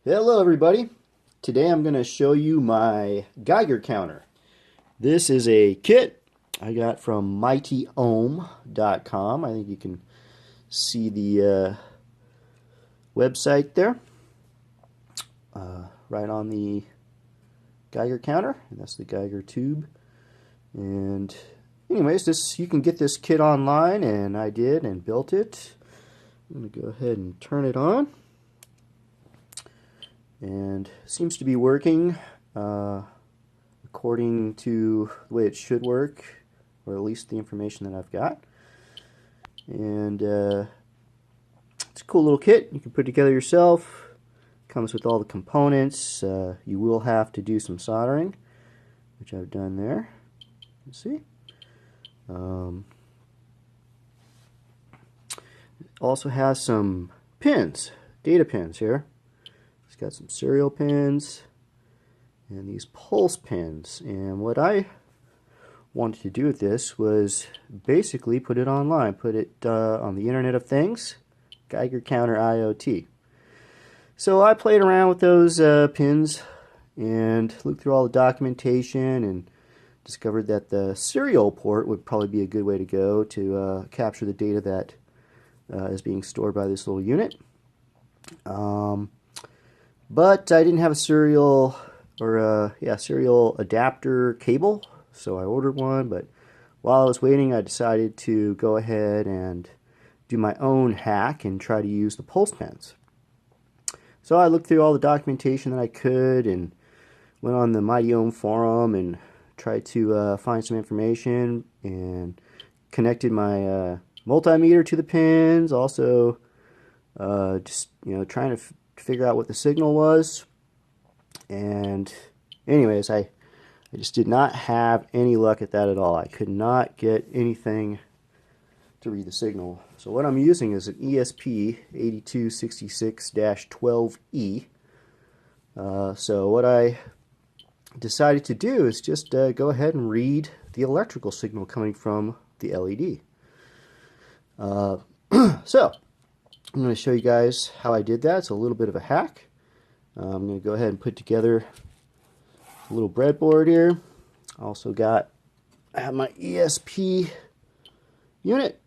Hello everybody. Today I'm going to show you my Geiger counter. This is a kit I got from MightOHM.com. I think you can see the website there right on the Geiger counter, and that's the Geiger tube. And anyways, you can get this kit online, and I did and built it. I'm going to go ahead and turn it on. And it seems to be working according to the way it should work, or at least the information that I've got. And it's a cool little kit you can put together yourself. Comes with all the components. You will have to do some soldering, which I've done there. Let's see. It also has some pins, data pins here. It's got some serial pins and these pulse pins. And what I wanted to do with this was basically put it online, put it on the Internet of Things, Geiger Counter IoT. So I played around with those pins and looked through all the documentation and discovered that the serial port would probably be a good way to go to capture the data that is being stored by this little unit. But I didn't have a serial adapter cable, so I ordered one. But while I was waiting, I decided to go ahead and do my own hack and try to use the pulse pins. So I looked through all the documentation that I could and went on the MightOHM forum and tried to find some information and connected my multimeter to the pins. Also, just trying to figure out what the signal was. And anyways, I just did not have any luck at that at all. I could not get anything to read the signal. So what I'm using is an ESP8266-12E. So what I decided to do is just go ahead and read the electrical signal coming from the LED. So I'm going to show you guys how I did that. It's a little bit of a hack. I'm going to go ahead and put together a little breadboard here. I have my ESP unit,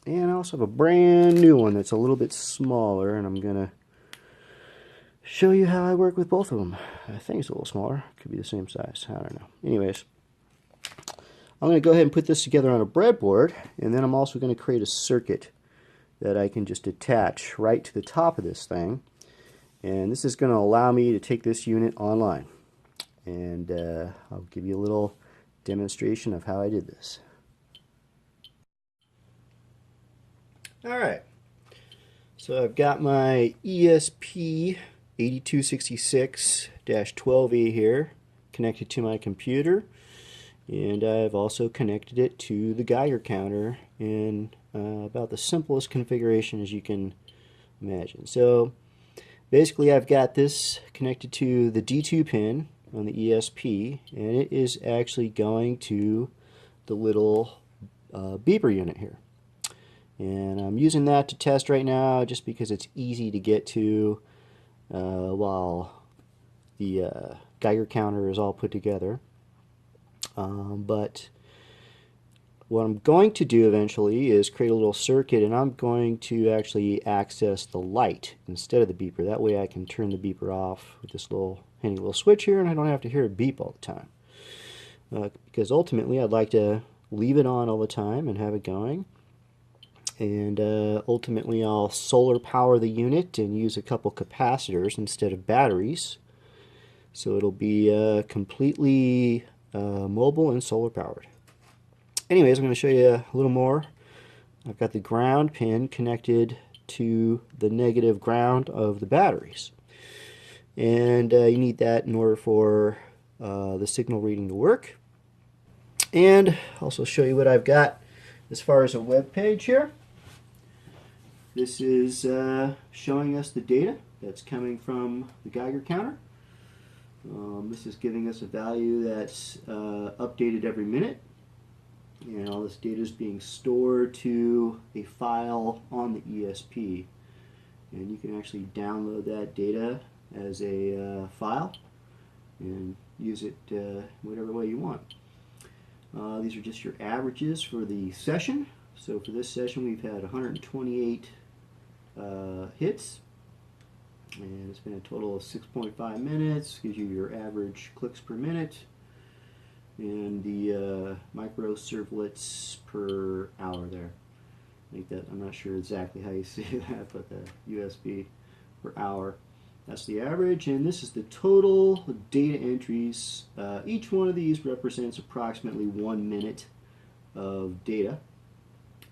and I also have a brand new one that's a little bit smaller, and I'm going to show you how I work with both of them. I think it's a little smaller. Could be the same size. I don't know. Anyways, I'm going to go ahead and put this together on a breadboard, and then I'm also going to create a circuit that I can just attach right to the top of this thing. And this is going to allow me to take this unit online. And I'll give you a little demonstration of how I did this. Alright, so I've got my ESP8266-12E here connected to my computer. And I've also connected it to the Geiger counter in about the simplest configuration as you can imagine. So basically I've got this connected to the D2 pin on the ESP, and it is actually going to the little beeper unit here. And I'm using that to test right now just because it's easy to get to while the Geiger counter is all put together. But what I'm going to do eventually is create a little circuit, and I'm going to actually access the light instead of the beeper. That way I can turn the beeper off with this little handy little switch here, and I don't have to hear it beep all the time. Because ultimately I'd like to leave it on all the time and have it going. And ultimately I'll solar power the unit and use a couple capacitors instead of batteries. So it'll be completely mobile and solar powered. Anyways, I'm going to show you a little more. I've got the ground pin connected to the negative ground of the batteries. And you need that in order for the signal reading to work. And also show you what I've got as far as a web page here. This is showing us the data that's coming from the Geiger counter. This is giving us a value that's updated every minute. And all this data is being stored to a file on the ESP. And you can actually download that data as a file and use it whatever way you want. These are just your averages for the session. So for this session we've had 128 hits, and it's been a total of 6.5 minutes. Gives you your average clicks per minute and the micro servlets per hour there. I think that, I'm not sure exactly how you say that, but the USB per hour. That's the average, and this is the total data entries. Each one of these represents approximately 1 minute of data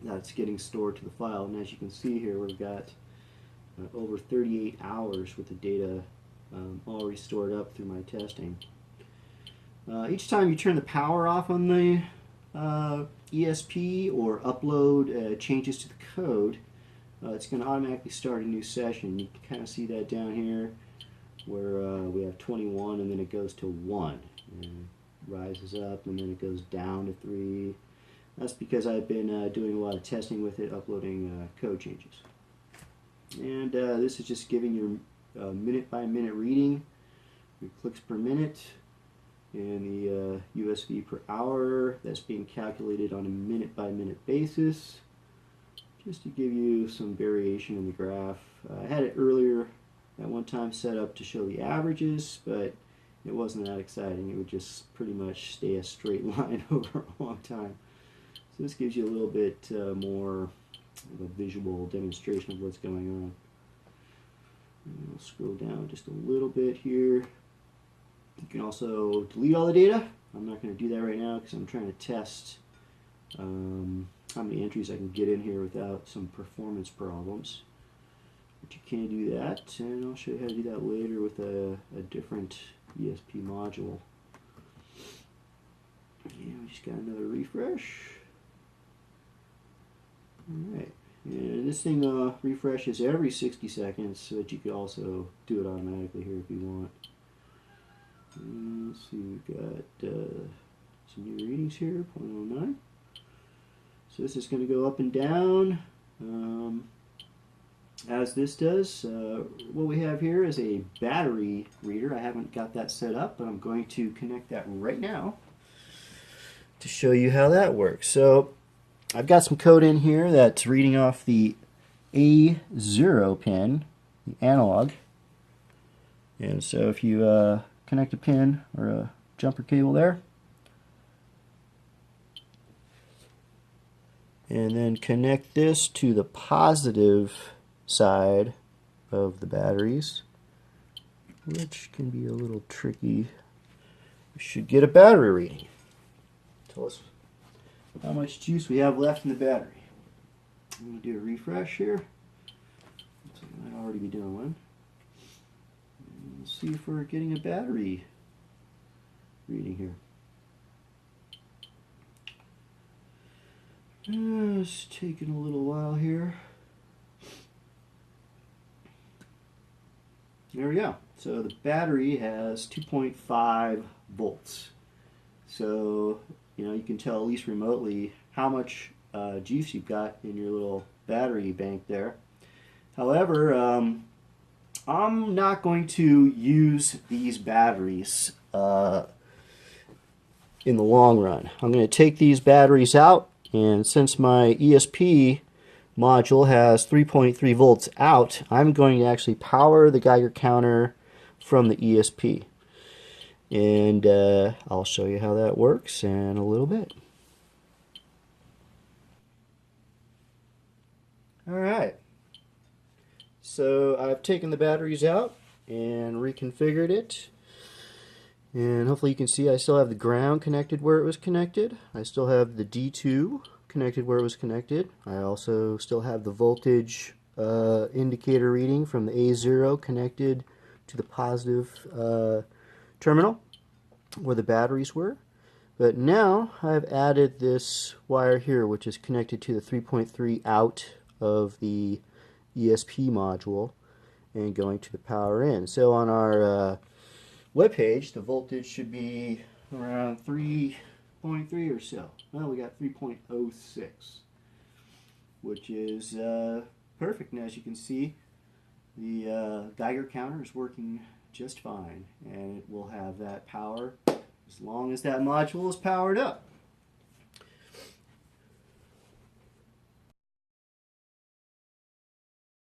that's getting stored to the file. And as you can see here, we've got over 38 hours worth of data already stored up through my testing. Each time you turn the power off on the ESP or upload changes to the code, it's going to automatically start a new session. You can kind of see that down here where we have 21 and then it goes to 1 and rises up and then it goes down to 3. That's because I've been doing a lot of testing with it, uploading code changes. And this is just giving your minute by minute reading, your clicks per minute, and the USB per hour. That's being calculated on a minute by minute basis, just to give you some variation in the graph. I had it earlier at one time set up to show the averages, but it wasn't that exciting. It would just pretty much stay a straight line over a long time. So this gives you a little bit more of a visual demonstration of what's going on. And I'll scroll down just a little bit here. You can also delete all the data. I'm not going to do that right now because I'm trying to test how many entries I can get in here without some performance problems. But you can do that, and I'll show you how to do that later with a different ESP module. And we just got another refresh. Alright, and this thing refreshes every 60 seconds, so that you could also do it automatically here if you want. Let's see, we've got some new readings here, 0.09. So this is going to go up and down as this does. What we have here is a battery reader. I haven't got that set up, but I'm going to connect that right now to show you how that works. So I've got some code in here that's reading off the A0 pin, the analog. And so if you connect a pin or a jumper cable there, and then connect this to the positive side of the batteries, which can be a little tricky, we should get a battery reading. Tell us how much juice we have left in the battery. I'm going to do a refresh here. Looks like I might already be doing one. And let's see if we're getting a battery reading here. It's taking a little while here. There we go. So the battery has 2.5 volts. So you can tell at least remotely how much juice you've got in your little battery bank there. However, I'm not going to use these batteries in the long run. I'm going to take these batteries out, and since my ESP module has 3.3 volts out, I'm going to actually power the Geiger counter from the ESP. And I'll show you how that works in a little bit. Alright, so I've taken the batteries out and reconfigured it, and hopefully you can see I still have the ground connected where it was connected. I still have the D2 connected where it was connected. I also still have the voltage indicator reading from the A0 connected to the positive terminal where the batteries were. But now I've added this wire here, which is connected to the 3.3 out of the ESP module and going to the power in. So on our web page, the voltage should be around 3.3 or so. Well, we got 3.06, which is perfect. And as you can see, The Geiger counter is working just fine, and it will have that power as long as that module is powered up.